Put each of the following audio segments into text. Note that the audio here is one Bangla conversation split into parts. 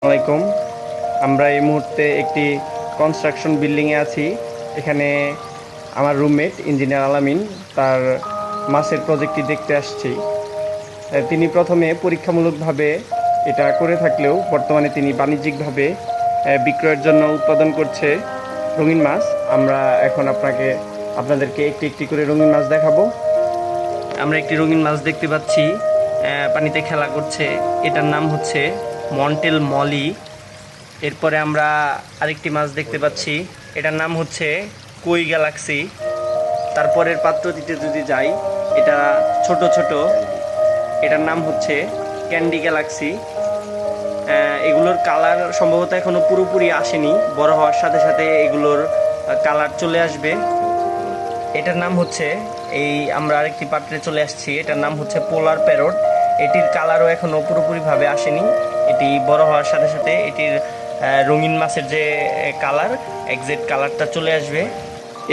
আসসালামাইকুম। আমরা এই মুহূর্তে একটি কনস্ট্রাকশন বিল্ডিংয়ে আছি। এখানে আমার রুমমেট ইঞ্জিনিয়ার আলামিন তার মাছের প্রজেক্টটি দেখতে আসছি। তিনি প্রথমে পরীক্ষামূলকভাবে এটা করে থাকলেও বর্তমানে তিনি বাণিজ্যিকভাবে বিক্রয়ের জন্য উৎপাদন করছে রঙিন মাছ। আমরা এখন আপনাদেরকে একটি একটি করে রঙিন মাছ দেখাবো। আমরা একটি রঙিন মাছ দেখতে পাচ্ছি, পানিতে খেলা করছে। এটার নাম হচ্ছে মন্টেল মলি। এরপরে আমরা আরেকটি মাছ দেখতে পাচ্ছি, এটার নাম হচ্ছে কই গ্যালাক্সি। তারপরের পাত্রটিতে যদি যাই, এটা ছোট ছোট, এটার নাম হচ্ছে ক্যান্ডি গ্যালাক্সি। এগুলোর কালার সম্ভবত এখনো পুরোপুরি আসেনি, বড় হওয়ার সাথে সাথে এগুলোর কালার চলে আসবে। এটার নাম হচ্ছে, আমরা আরেকটি পাত্রে চলে আসছি, এটার নাম হচ্ছে পোলার প্যারট। এটির কালারও এখনো পুরোপুরিভাবে আসেনি। এটি বড় হওয়ার সাথে সাথে এটির রঙিন মাছের যে কালার, এক্সাক্ট কালারটা চলে আসবে।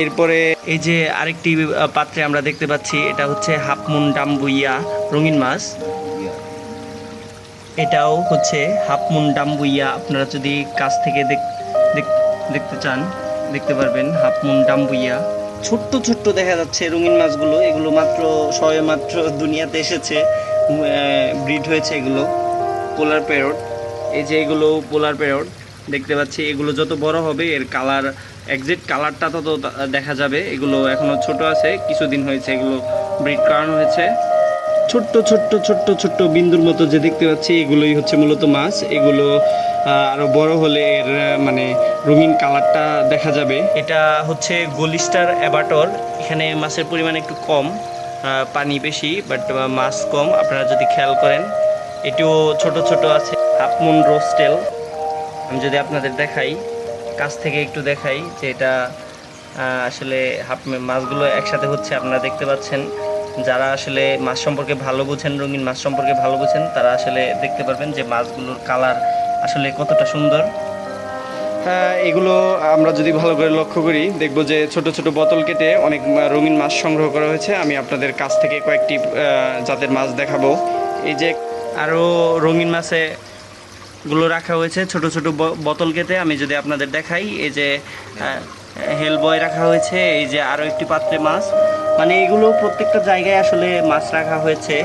এরপরে এই যে আরেকটি পাত্রে আমরা দেখতে পাচ্ছি, এটা হচ্ছে হাফমুন ডাম্বুইয়া রঙিন মাছ। এটাও হচ্ছে হাফমুন ডাম্বুইয়া। আপনারা যদি কাছ থেকে দেখতে চান, দেখতে পারবেন হাফমুন ডাম্বুইয়া। ছোট্ট ছোট্ট দেখা যাচ্ছে রঙিন মাছগুলো। এগুলো সবে মাত্র দুনিয়াতে এসেছে, ব্রিড হয়েছে এগুলো। পোলার প্যারট, এই যে এগুলো পোলার প্যারট দেখতে পাচ্ছি। এগুলো যত বড় হবে এর কালার, এক্সাক্ট কালারটা তত দেখা যাবে। এগুলো এখনো ছোট আছে, কিছুদিন হয়েছে এগুলো ব্রিড করানো হয়েছে। ছোট্ট ছোট্ট ছোট্ট ছোট্ট বিন্দুর মতো যে দেখতে পাচ্ছি, এগুলোই হচ্ছে মূলত মাছ। এগুলো আরো বড় হলে এর মানে রঙিন কালারটা দেখা যাবে। এটা হচ্ছে গোলিস্টার অ্যাবাটর। এখানে মাছের পরিমাণ একটু কম, পানি বেশি বাট মাছ কম, আপনারা যদি খেয়াল করেন। এটিও ছোট ছোট আছে। হাফমুন রোস্টেল, আমি যদি আপনাদের দেখাই, কাছ থেকে একটু দেখাই যে এটা আসলে মাছগুলো একসাথে হচ্ছে, আপনারা দেখতে পাচ্ছেন। যারা আসলে মাছ সম্পর্কে ভালো বুঝেন, রঙিন মাছ সম্পর্কে ভালো বুঝেন, তারা আসলে দেখতে পারবেন যে মাছগুলোর কালার আসলে কতটা সুন্দর। এগুলো আমরা যদি ভালো করে লক্ষ্য করি, দেখব যে ছোট ছোট বোতল কেটে অনেক রঙিন মাছ সংগ্রহ করা হয়েছে। আমি আপনাদের কাছ থেকে কয়েকটি জাতের মাছ দেখাবো। এই যে আরও রঙিন মাছে গুলো রাখা হয়েছে ছোট ছোট বোতল কেটে। আমি যদি আপনাদের দেখাই, এই যে হেল বয় রাখা হয়েছে, এই যে আরও একটি পাত্রে মাছ। মানে এগুলো প্রত্যেকটা জায়গায় আসলে মাছ রাখা হয়েছে।